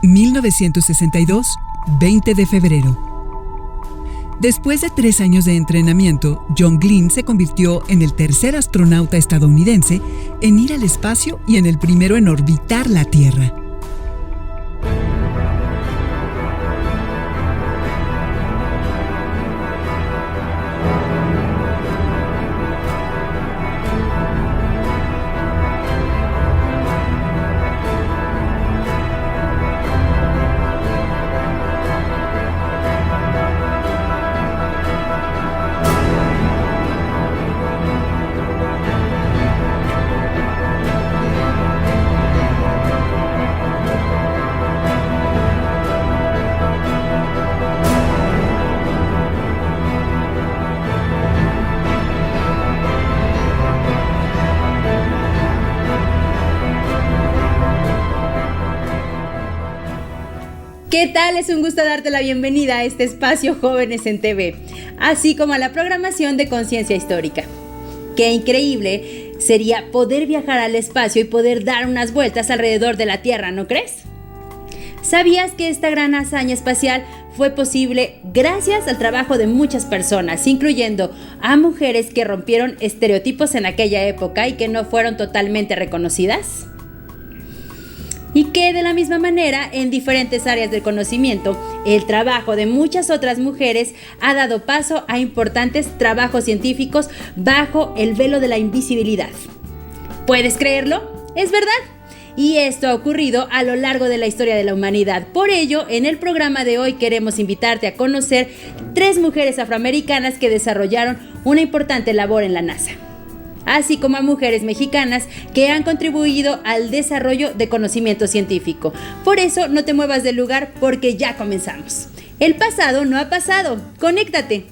1962, 20 de febrero. Después de 3 años de entrenamiento, John Glenn se convirtió en el tercer astronauta estadounidense en ir al espacio y en el primero en orbitar la Tierra. ¿Qué tal? Es un gusto darte la bienvenida a este espacio Jóvenes en TV, así como a la programación de Conciencia Histórica. Qué increíble sería poder viajar al espacio y poder dar unas vueltas alrededor de la Tierra, ¿no crees? ¿Sabías que esta gran hazaña espacial fue posible gracias al trabajo de muchas personas, incluyendo a mujeres que rompieron estereotipos en aquella época y que no fueron totalmente reconocidas? Y que de la misma manera, en diferentes áreas del conocimiento, el trabajo de muchas otras mujeres ha dado paso a importantes trabajos científicos bajo el velo de la invisibilidad. ¿Puedes creerlo? Es verdad. Y esto ha ocurrido a lo largo de la historia de la humanidad. Por ello, en el programa de hoy queremos invitarte a conocer 3 mujeres afroamericanas que desarrollaron una importante labor en la NASA, así como a mujeres mexicanas que han contribuido al desarrollo de conocimiento científico. Por eso, no te muevas del lugar porque ya comenzamos. El pasado no ha pasado. ¡Conéctate!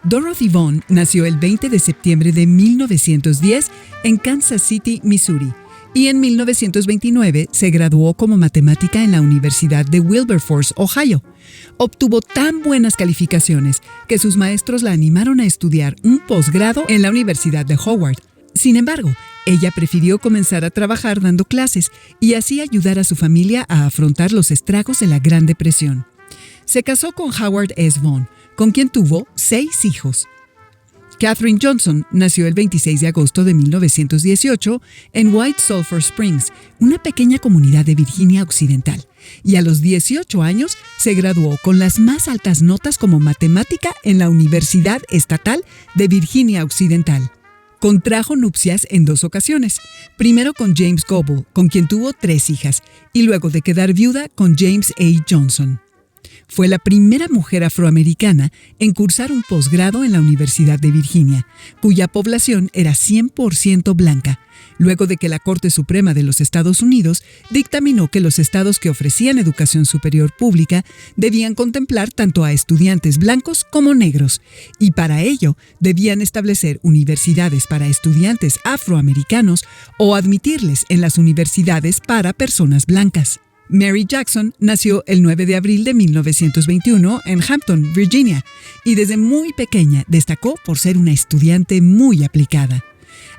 Dorothy Vaughan nació el 20 de septiembre de 1910 en Kansas City, Missouri, y en 1929 se graduó como matemática en la Universidad de Wilberforce, Ohio. Obtuvo tan buenas calificaciones que sus maestros la animaron a estudiar un posgrado en la Universidad de Howard. Sin embargo, ella prefirió comenzar a trabajar dando clases y así ayudar a su familia a afrontar los estragos de la Gran Depresión. Se casó con Howard S. Vaughan, con quien tuvo 6 hijos. Katherine Johnson nació el 26 de agosto de 1918 en White Sulphur Springs, una pequeña comunidad de Virginia Occidental, y a los 18 años se graduó con las más altas notas como matemática en la Universidad Estatal de Virginia Occidental. Contrajo nupcias en 2 ocasiones, primero con James Goble, con quien tuvo 3 hijas, y luego de quedar viuda con James A. Johnson. Fue la primera mujer afroamericana en cursar un posgrado en la Universidad de Virginia, cuya población era 100% blanca, luego de que la Corte Suprema de los Estados Unidos dictaminó que los estados que ofrecían educación superior pública debían contemplar tanto a estudiantes blancos como negros, y para ello debían establecer universidades para estudiantes afroamericanos o admitirles en las universidades para personas blancas. Mary Jackson nació el 9 de abril de 1921 en Hampton, Virginia, y desde muy pequeña destacó por ser una estudiante muy aplicada.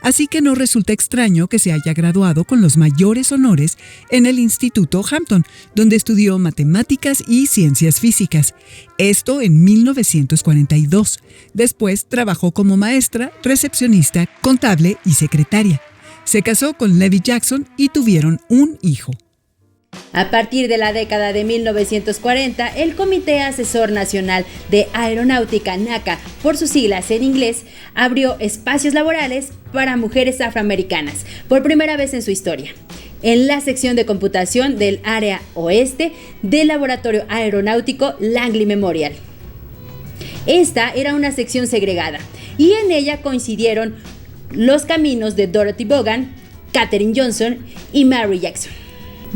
Así que no resulta extraño que se haya graduado con los mayores honores en el Instituto Hampton, donde estudió matemáticas y ciencias físicas. Esto en 1942. Después trabajó como maestra, recepcionista, contable y secretaria. Se casó con Levi Jackson y tuvieron un hijo. A partir de la década de 1940, el Comité Asesor Nacional de Aeronáutica, NACA, por sus siglas en inglés, abrió espacios laborales para mujeres afroamericanas, por primera vez en su historia, en la sección de computación del área oeste del Laboratorio Aeronáutico Langley Memorial. Esta era una sección segregada, y en ella coincidieron los caminos de Dorothy Vaughan, Katherine Johnson y Mary Jackson.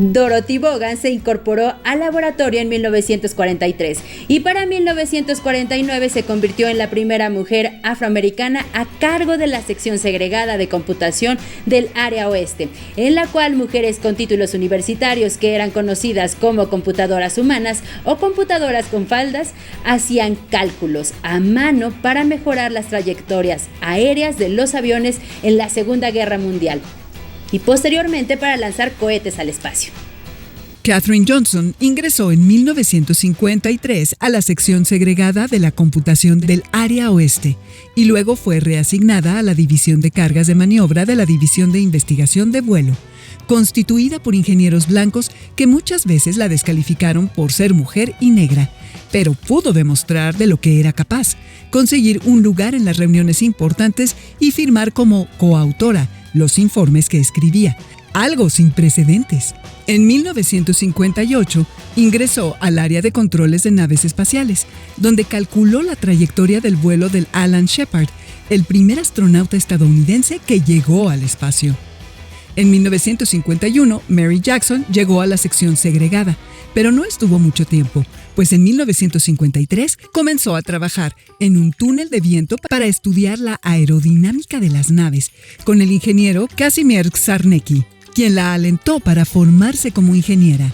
Dorothy Vaughan se incorporó al laboratorio en 1943 y para 1949 se convirtió en la primera mujer afroamericana a cargo de la sección segregada de computación del área oeste, en la cual mujeres con títulos universitarios que eran conocidas como computadoras humanas o computadoras con faldas hacían cálculos a mano para mejorar las trayectorias aéreas de los aviones en la Segunda Guerra Mundial y posteriormente para lanzar cohetes al espacio. Katherine Johnson ingresó en 1953 a la sección segregada de la computación del Área Oeste y luego fue reasignada a la División de Cargas de Maniobra de la División de Investigación de Vuelo, constituida por ingenieros blancos que muchas veces la descalificaron por ser mujer y negra, pero pudo demostrar de lo que era capaz, conseguir un lugar en las reuniones importantes y firmar como coautora los informes que escribía, algo sin precedentes. En 1958 ingresó al área de controles de naves espaciales, donde calculó la trayectoria del vuelo del Alan Shepard, el primer astronauta estadounidense que llegó al espacio. En 1951, Mary Jackson llegó a la sección segregada, pero no estuvo mucho tiempo, pues en 1953 comenzó a trabajar en un túnel de viento para estudiar la aerodinámica de las naves, con el ingeniero Kazimierz Czarnecki, quien la alentó para formarse como ingeniera.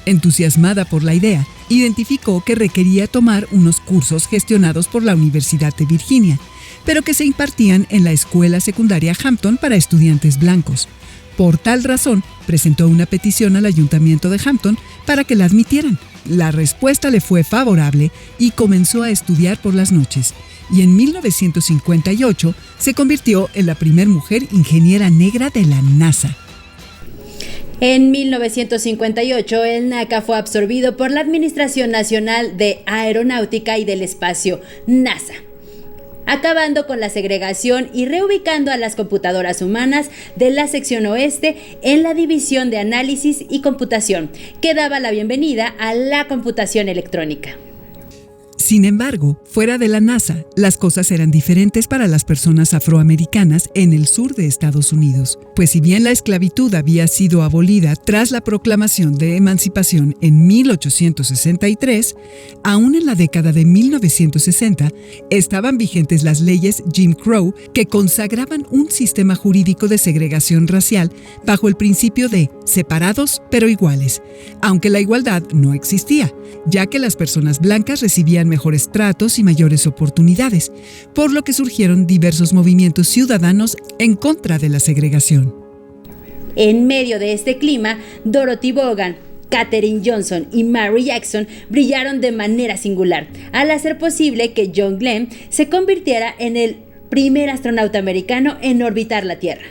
Entusiasmada por la idea, identificó que requería tomar unos cursos gestionados por la Universidad de Virginia, pero que se impartían en la escuela secundaria Hampton para estudiantes blancos. Por tal razón, presentó una petición al ayuntamiento de Hampton para que la admitieran. La respuesta le fue favorable y comenzó a estudiar por las noches. Y en 1958 se convirtió en la primera mujer ingeniera negra de la NASA. En 1958, el NACA fue absorbido por la Administración Nacional de Aeronáutica y del Espacio, NASA, acabando con la segregación y reubicando a las computadoras humanas de la sección oeste en la División de Análisis y Computación, que daba la bienvenida a la computación electrónica. Sin embargo, fuera de la NASA, las cosas eran diferentes para las personas afroamericanas en el sur de Estados Unidos, pues si bien la esclavitud había sido abolida tras la proclamación de emancipación en 1863, aún en la década de 1960 estaban vigentes las leyes Jim Crow que consagraban un sistema jurídico de segregación racial bajo el principio de separados pero iguales, aunque la igualdad no existía, ya que las personas blancas recibían mejores tratos y mayores oportunidades, por lo que surgieron diversos movimientos ciudadanos en contra de la segregación. En medio de este clima, Dorothy Vaughan, Katherine Johnson y Mary Jackson brillaron de manera singular, al hacer posible que John Glenn se convirtiera en el primer astronauta americano en orbitar la Tierra.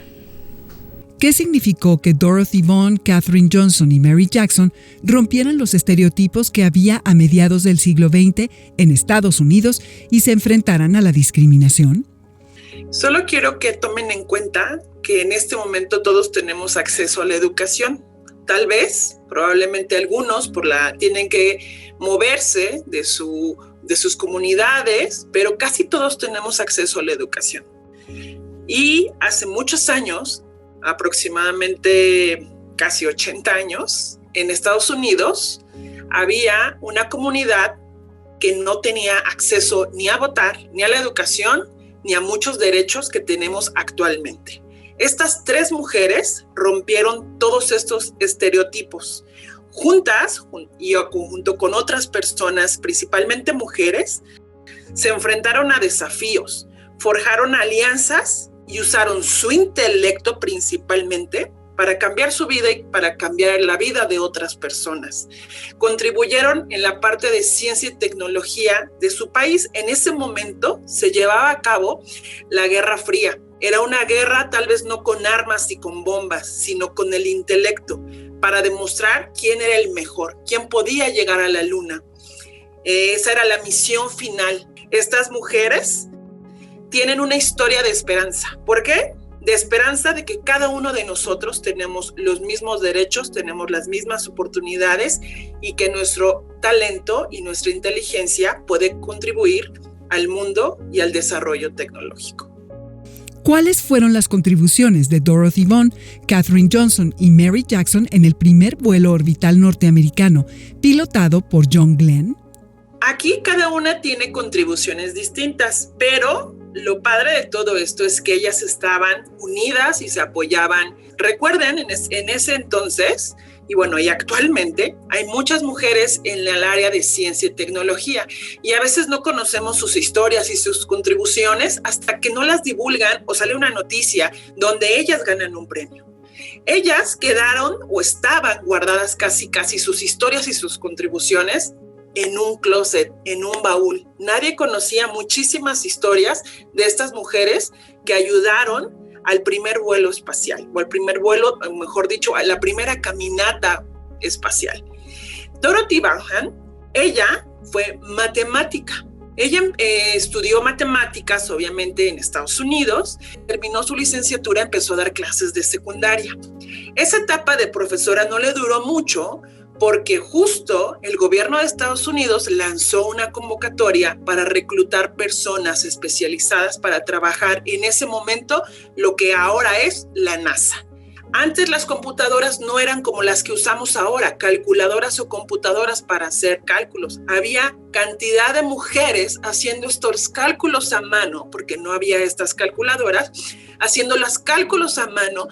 ¿Qué significó que Dorothy Vaughan, Katherine Johnson y Mary Jackson rompieran los estereotipos que había a mediados del siglo XX en Estados Unidos y se enfrentaran a la discriminación? Solo quiero que tomen en cuenta que en este momento todos tenemos acceso a la educación. Tal vez, probablemente algunos tienen que moverse de sus comunidades, pero casi todos tenemos acceso a la educación. Y hace muchos años, aproximadamente casi 80 años, en Estados Unidos había una comunidad que no tenía acceso ni a votar, ni a la educación, ni a muchos derechos que tenemos actualmente. Estas tres mujeres rompieron todos estos estereotipos. Juntas y junto con otras personas, principalmente mujeres, se enfrentaron a desafíos, forjaron alianzas y usaron su intelecto principalmente para cambiar su vida y para cambiar la vida de otras personas. Contribuyeron en la parte de ciencia y tecnología de su país. En ese momento se llevaba a cabo la Guerra Fría. Era una guerra tal vez no con armas y con bombas, sino con el intelecto, para demostrar quién era el mejor, quién podía llegar a la luna. Esa era la misión final. Estas mujeres tienen una historia de esperanza. ¿Por qué? De esperanza de que cada uno de nosotros tenemos los mismos derechos, tenemos las mismas oportunidades y que nuestro talento y nuestra inteligencia puede contribuir al mundo y al desarrollo tecnológico. ¿Cuáles fueron las contribuciones de Dorothy Vaughan, Katherine Johnson y Mary Jackson en el primer vuelo orbital norteamericano, pilotado por John Glenn? Aquí cada una tiene contribuciones distintas, pero lo padre de todo esto es que ellas estaban unidas y se apoyaban. Recuerden, en ese entonces, y actualmente, hay muchas mujeres en el área de ciencia y tecnología, y a veces no conocemos sus historias y sus contribuciones hasta que no las divulgan o sale una noticia donde ellas ganan un premio. Ellas quedaron o estaban guardadas casi sus historias y sus contribuciones en un closet, en un baúl. Nadie conocía muchísimas historias de estas mujeres que ayudaron al primer vuelo espacial, o al primer vuelo, mejor dicho, a la primera caminata espacial. Dorothy Vaughan, ella fue matemática. Ella estudió matemáticas, obviamente, en Estados Unidos, terminó su licenciatura, empezó a dar clases de secundaria. Esa etapa de profesora no le duró mucho porque justo el gobierno de Estados Unidos lanzó una convocatoria para reclutar personas especializadas para trabajar en ese momento lo que ahora es la NASA. Antes las computadoras no eran como las que usamos ahora, calculadoras o computadoras para hacer cálculos. Había cantidad de mujeres haciendo estos cálculos a mano, porque no había estas calculadoras, haciendo los cálculos a mano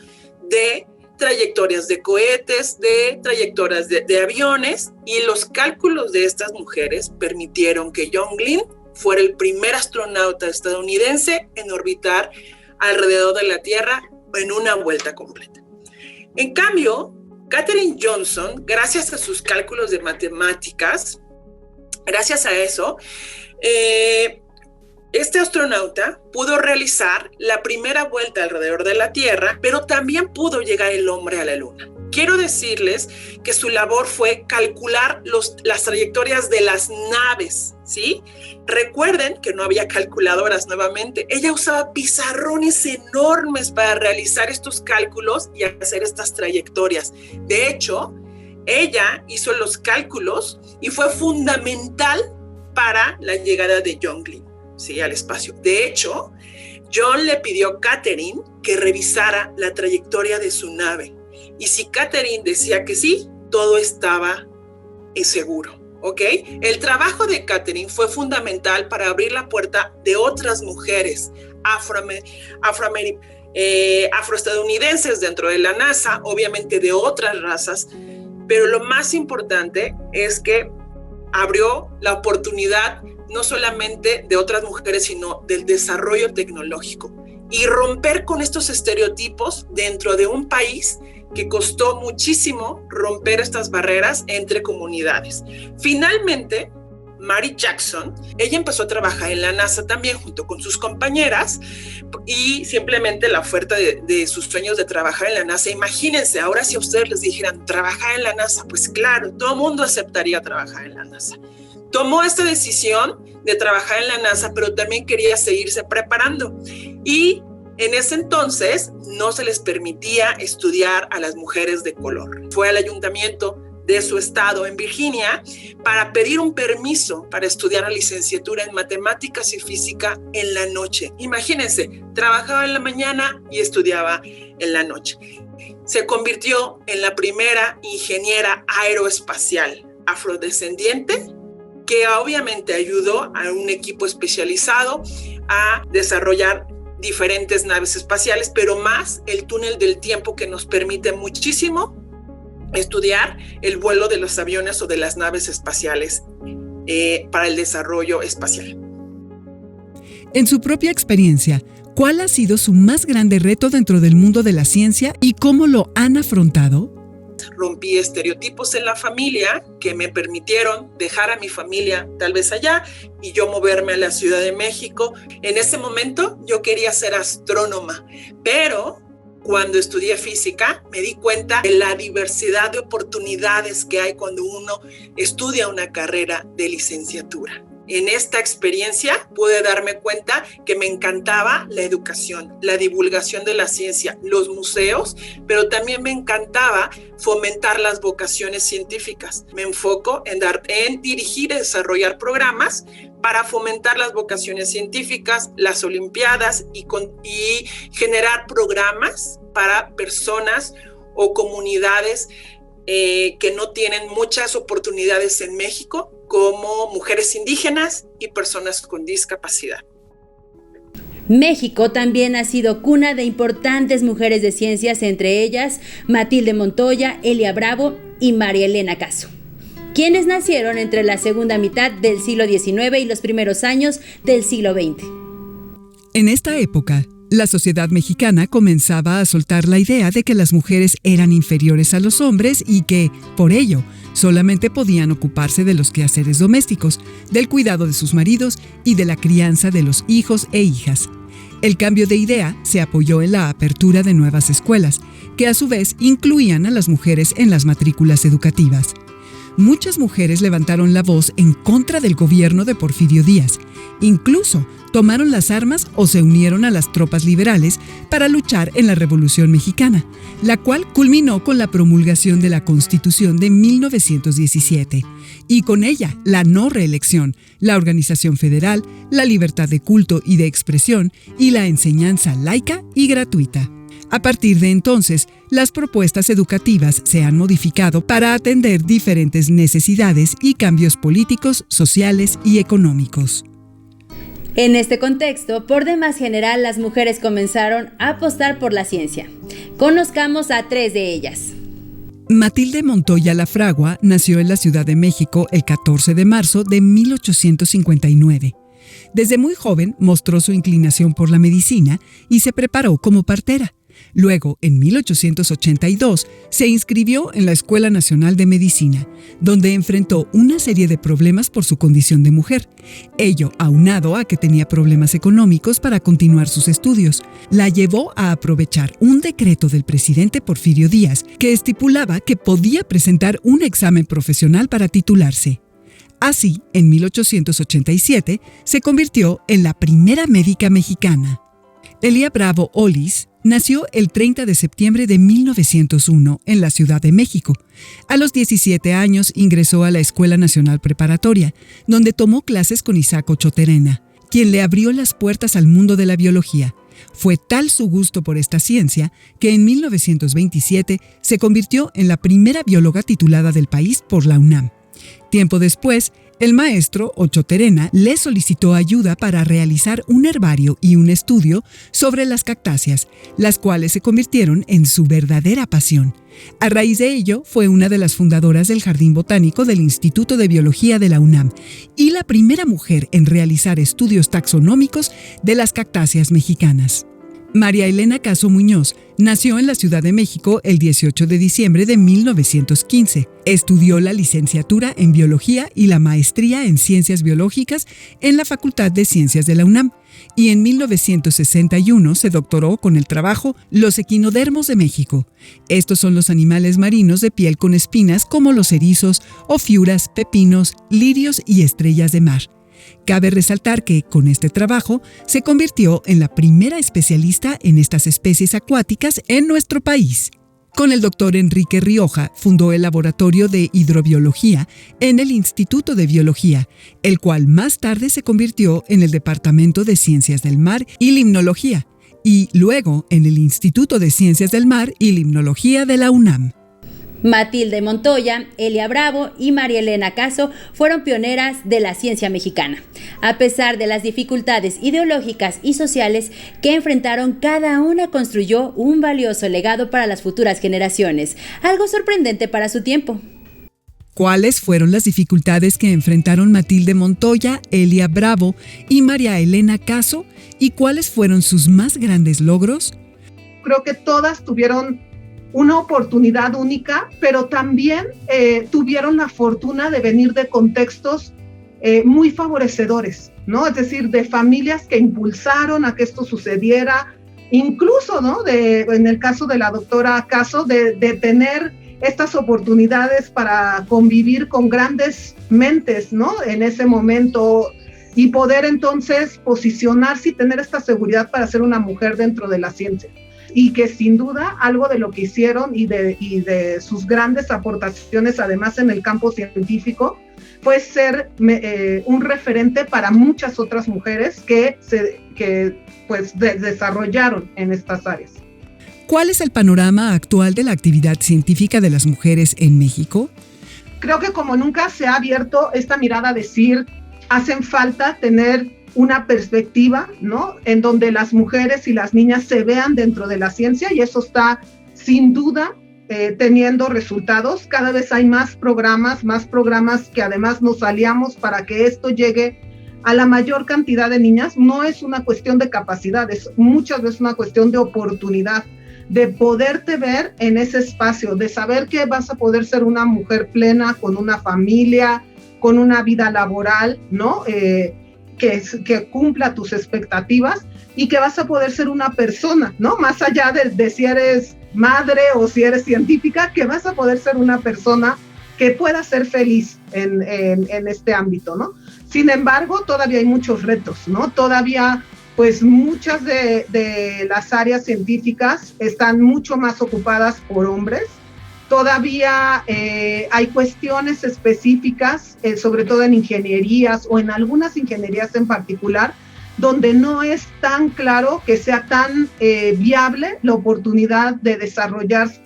de trayectorias de cohetes, de trayectorias de aviones, y los cálculos de estas mujeres permitieron que John Glenn fuera el primer astronauta estadounidense en orbitar alrededor de la Tierra en una vuelta completa. En cambio, Katherine Johnson, gracias a sus cálculos de matemáticas, gracias a eso, este astronauta pudo realizar la primera vuelta alrededor de la Tierra, pero también pudo llegar el hombre a la Luna. Quiero decirles que su labor fue calcular las trayectorias de las naves, ¿sí? Recuerden que no había calculadoras nuevamente. Ella usaba pizarrones enormes para realizar estos cálculos y hacer estas trayectorias. De hecho, ella hizo los cálculos y fue fundamental para la llegada de John Glenn, ¿sí? Al espacio. De hecho, John le pidió a Katherine que revisara la trayectoria de su nave. Y si Katherine decía que sí, todo estaba seguro, ¿ok? El trabajo de Katherine fue fundamental para abrir la puerta de otras mujeres afroestadounidenses dentro de la NASA, obviamente de otras razas, pero lo más importante es que abrió la oportunidad no solamente de otras mujeres, sino del desarrollo tecnológico y romper con estos estereotipos dentro de un país que costó muchísimo romper estas barreras entre comunidades. Finalmente, Mary Jackson, ella empezó a trabajar en la NASA también junto con sus compañeras y simplemente la oferta de sus sueños de trabajar en la NASA. Imagínense, ahora si a ustedes les dijeran trabajar en la NASA, pues claro, todo el mundo aceptaría trabajar en la NASA. Tomó esta decisión de trabajar en la NASA, pero también quería seguirse preparando. Y en ese entonces no se les permitía estudiar a las mujeres de color. Fue al ayuntamiento de su estado en Virginia para pedir un permiso para estudiar la licenciatura en matemáticas y física en la noche. Imagínense, trabajaba en la mañana y estudiaba en la noche. Se convirtió en la primera ingeniera aeroespacial afrodescendiente que obviamente ayudó a un equipo especializado a desarrollar diferentes naves espaciales, pero más el túnel del tiempo que nos permite muchísimo estudiar el vuelo de los aviones o de las naves espaciales para el desarrollo espacial. En su propia experiencia, ¿cuál ha sido su más grande reto dentro del mundo de la ciencia y cómo lo han afrontado? Rompí estereotipos en la familia que me permitieron dejar a mi familia tal vez allá y yo moverme a la Ciudad de México. En ese momento yo quería ser astrónoma, pero cuando estudié física me di cuenta de la diversidad de oportunidades que hay cuando uno estudia una carrera de licenciatura. En esta experiencia pude darme cuenta que me encantaba la educación, la divulgación de la ciencia, los museos, pero también me encantaba fomentar las vocaciones científicas. Me enfoco en dirigir y desarrollar programas para fomentar las vocaciones científicas, las olimpiadas y generar programas para personas o comunidades que no tienen muchas oportunidades en México, como mujeres indígenas y personas con discapacidad. México también ha sido cuna de importantes mujeres de ciencias, entre ellas Matilde Montoya, Elia Bravo y María Elena Caso, quienes nacieron entre la segunda mitad del siglo XIX y los primeros años del siglo XX. En esta época, La sociedad mexicana comenzaba a soltar la idea de que las mujeres eran inferiores a los hombres y que, por ello, solamente podían ocuparse de los quehaceres domésticos, del cuidado de sus maridos y de la crianza de los hijos e hijas. El cambio de idea se apoyó en la apertura de nuevas escuelas, que a su vez incluían a las mujeres en las matrículas educativas. Muchas mujeres levantaron la voz en contra del gobierno de Porfirio Díaz. Incluso tomaron las armas o se unieron a las tropas liberales para luchar en la Revolución Mexicana, la cual culminó con la promulgación de la Constitución de 1917 y con ella la no reelección, la organización federal, la libertad de culto y de expresión y la enseñanza laica y gratuita. A partir de entonces, las propuestas educativas se han modificado para atender diferentes necesidades y cambios políticos, sociales y económicos. En este contexto, por demás general, las mujeres comenzaron a apostar por la ciencia. Conozcamos a 3 de ellas. Matilde Montoya Lafragua nació en la Ciudad de México el 14 de marzo de 1859. Desde muy joven mostró su inclinación por la medicina y se preparó como partera. Luego, en 1882, se inscribió en la Escuela Nacional de Medicina, donde enfrentó una serie de problemas por su condición de mujer. Ello, aunado a que tenía problemas económicos para continuar sus estudios, la llevó a aprovechar un decreto del presidente Porfirio Díaz que estipulaba que podía presentar un examen profesional para titularse. Así, en 1887, se convirtió en la primera médica mexicana. Elia Bravo Ollis nació el 30 de septiembre de 1901 en la Ciudad de México. A los 17 años ingresó a la Escuela Nacional Preparatoria, donde tomó clases con Isaac Ochoa Terena, quien le abrió las puertas al mundo de la biología. Fue tal su gusto por esta ciencia que en 1927 se convirtió en la primera bióloga titulada del país por la UNAM. Tiempo después, el maestro Ochoa Terena le solicitó ayuda para realizar un herbario y un estudio sobre las cactáceas, las cuales se convirtieron en su verdadera pasión. A raíz de ello, fue una de las fundadoras del Jardín Botánico del Instituto de Biología de la UNAM y la primera mujer en realizar estudios taxonómicos de las cactáceas mexicanas. María Elena Caso Muñoz nació en la Ciudad de México el 18 de diciembre de 1915. Estudió la licenciatura en Biología y la maestría en Ciencias Biológicas en la Facultad de Ciencias de la UNAM y en 1961 se doctoró con el trabajo Los equinodermos de México. Estos son los animales marinos de piel con espinas como los erizos, ofiuras, pepinos, lirios y estrellas de mar. Cabe resaltar que, con este trabajo, se convirtió en la primera especialista en estas especies acuáticas en nuestro país. Con el doctor Enrique Rioja, fundó el Laboratorio de Hidrobiología en el Instituto de Biología, el cual más tarde se convirtió en el Departamento de Ciencias del Mar y Limnología, y luego en el Instituto de Ciencias del Mar y Limnología de la UNAM. Matilde Montoya, Elia Bravo y María Elena Caso fueron pioneras de la ciencia mexicana. A pesar de las dificultades ideológicas y sociales que enfrentaron, cada una construyó un valioso legado para las futuras generaciones, algo sorprendente para su tiempo. ¿Cuáles fueron las dificultades que enfrentaron Matilde Montoya, Elia Bravo y María Elena Caso? ¿Y cuáles fueron sus más grandes logros? Creo que todas tuvieron una oportunidad única, pero también tuvieron la fortuna de venir de contextos muy favorecedores, ¿no? Es decir, de familias que impulsaron a que esto sucediera, incluso, ¿no? En el caso de la doctora Caso, de tener estas oportunidades para convivir con grandes mentes, ¿no? En ese momento, y poder entonces posicionarse y tener esta seguridad para ser una mujer dentro de la ciencia. Y que sin duda algo de lo que hicieron y de sus grandes aportaciones, además en el campo científico, fue ser un referente para muchas otras mujeres que desarrollaron en estas áreas. ¿Cuál es el panorama actual de la actividad científica de las mujeres en México? Creo que como nunca se ha abierto esta mirada a decir, hacen falta tener una perspectiva, ¿no? En donde las mujeres y las niñas se vean dentro de la ciencia, y eso está sin duda teniendo resultados. Cada vez hay más programas que además nos aliamos para que esto llegue a la mayor cantidad de niñas, no es una cuestión de capacidad, es muchas veces una cuestión de oportunidad, de poderte ver en ese espacio, de saber que vas a poder ser una mujer plena, con una familia, con una vida laboral, ¿no? Que cumpla tus expectativas y que vas a poder ser una persona, ¿no? Más allá de si eres madre o si eres científica, que vas a poder ser una persona que pueda ser feliz en este ámbito, ¿no? Sin embargo, todavía hay muchos retos, ¿no? Todavía, pues muchas de las áreas científicas están mucho más ocupadas por hombres. Todavía hay cuestiones específicas, sobre todo en ingenierías o en algunas ingenierías en particular, donde no es tan claro que sea tan viable la oportunidad de desarrollarse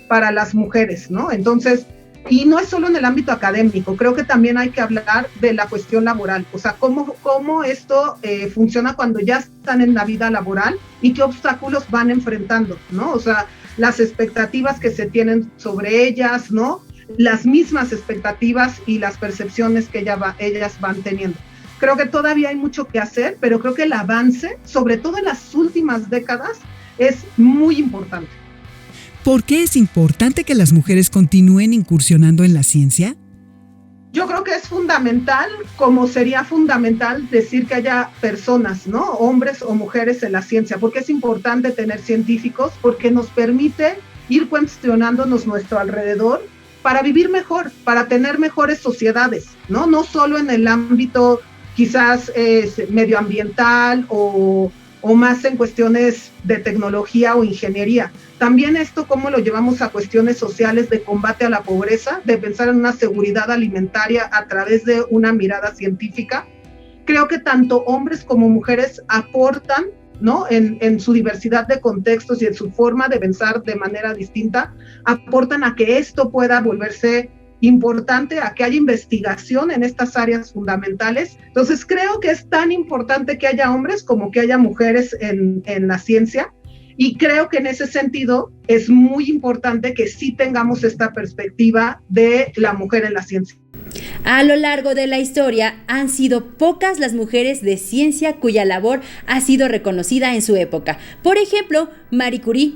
para las mujeres, ¿no? Entonces, y no es solo en el ámbito académico, creo que también hay que hablar de la cuestión laboral, o sea, cómo esto funciona cuando ya están en la vida laboral y qué obstáculos van enfrentando, ¿no? O sea, las expectativas que se tienen sobre ellas, ¿no? Las mismas expectativas y las percepciones que ellas van teniendo. Creo que todavía hay mucho que hacer, pero creo que el avance, sobre todo en las últimas décadas, es muy importante. ¿Por qué es importante que las mujeres continúen incursionando en la ciencia? Yo creo que es fundamental, como sería fundamental decir que haya personas, ¿no? Hombres o mujeres en la ciencia, porque es importante tener científicos, porque nos permite ir cuestionándonos nuestro alrededor para vivir mejor, para tener mejores sociedades, ¿no? No solo en el ámbito quizás medioambiental o más en cuestiones de tecnología o ingeniería. También esto, cómo lo llevamos a cuestiones sociales de combate a la pobreza, de pensar en una seguridad alimentaria a través de una mirada científica. Creo que tanto hombres como mujeres aportan, ¿no? En su diversidad de contextos y en su forma de pensar de manera distinta, aportan a que esto pueda volverse importante, a que haya investigación en estas áreas fundamentales. Entonces creo que es tan importante que haya hombres como que haya mujeres en la ciencia, y creo que en ese sentido es muy importante que sí tengamos esta perspectiva de la mujer en la ciencia. A lo largo de la historia han sido pocas las mujeres de ciencia cuya labor ha sido reconocida en su época. Por ejemplo, Marie Curie,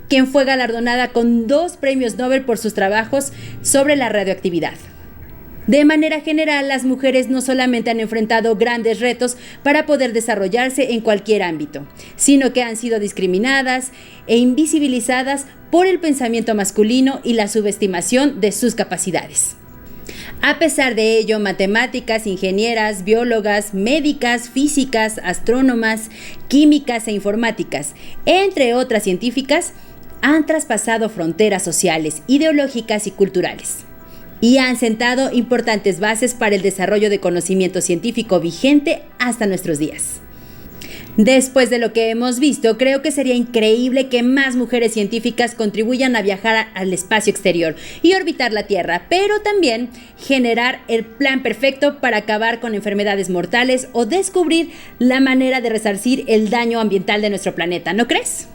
quien fue galardonada con 2 premios Nobel por sus trabajos sobre la radioactividad. De manera general, las mujeres no solamente han enfrentado grandes retos para poder desarrollarse en cualquier ámbito, sino que han sido discriminadas e invisibilizadas por el pensamiento masculino y la subestimación de sus capacidades. A pesar de ello, matemáticas, ingenieras, biólogas, médicas, físicas, astrónomas, químicas e informáticas, entre otras científicas, han traspasado fronteras sociales, ideológicas y culturales, y han sentado importantes bases para el desarrollo de conocimiento científico vigente hasta nuestros días. Después de lo que hemos visto, creo que sería increíble que más mujeres científicas contribuyan a viajar al espacio exterior y orbitar la Tierra, pero también generar el plan perfecto para acabar con enfermedades mortales o descubrir la manera de resarcir el daño ambiental de nuestro planeta, ¿no crees?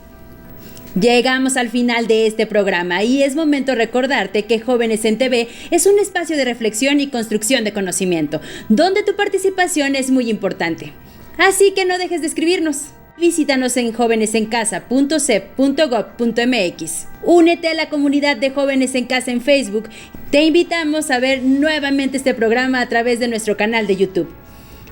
Llegamos al final de este programa y es momento de recordarte que Jóvenes en TV es un espacio de reflexión y construcción de conocimiento, donde tu participación es muy importante. Así que no dejes de escribirnos. Visítanos en jovenesencasa.cep.gov.mx. Únete a la comunidad de Jóvenes en Casa en Facebook. Te invitamos a ver nuevamente este programa a través de nuestro canal de YouTube.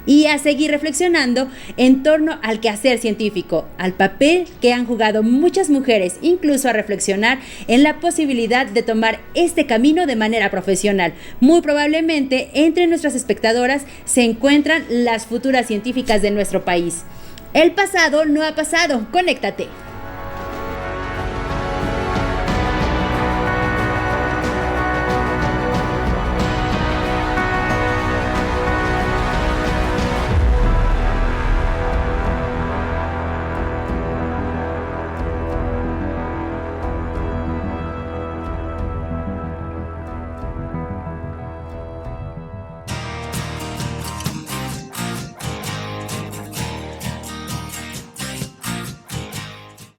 Y a seguir reflexionando en torno al quehacer científico, al papel que han jugado muchas mujeres, incluso a reflexionar en la posibilidad de tomar este camino de manera profesional. Muy probablemente entre nuestras espectadoras se encuentran las futuras científicas de nuestro país. El pasado no ha pasado, conéctate.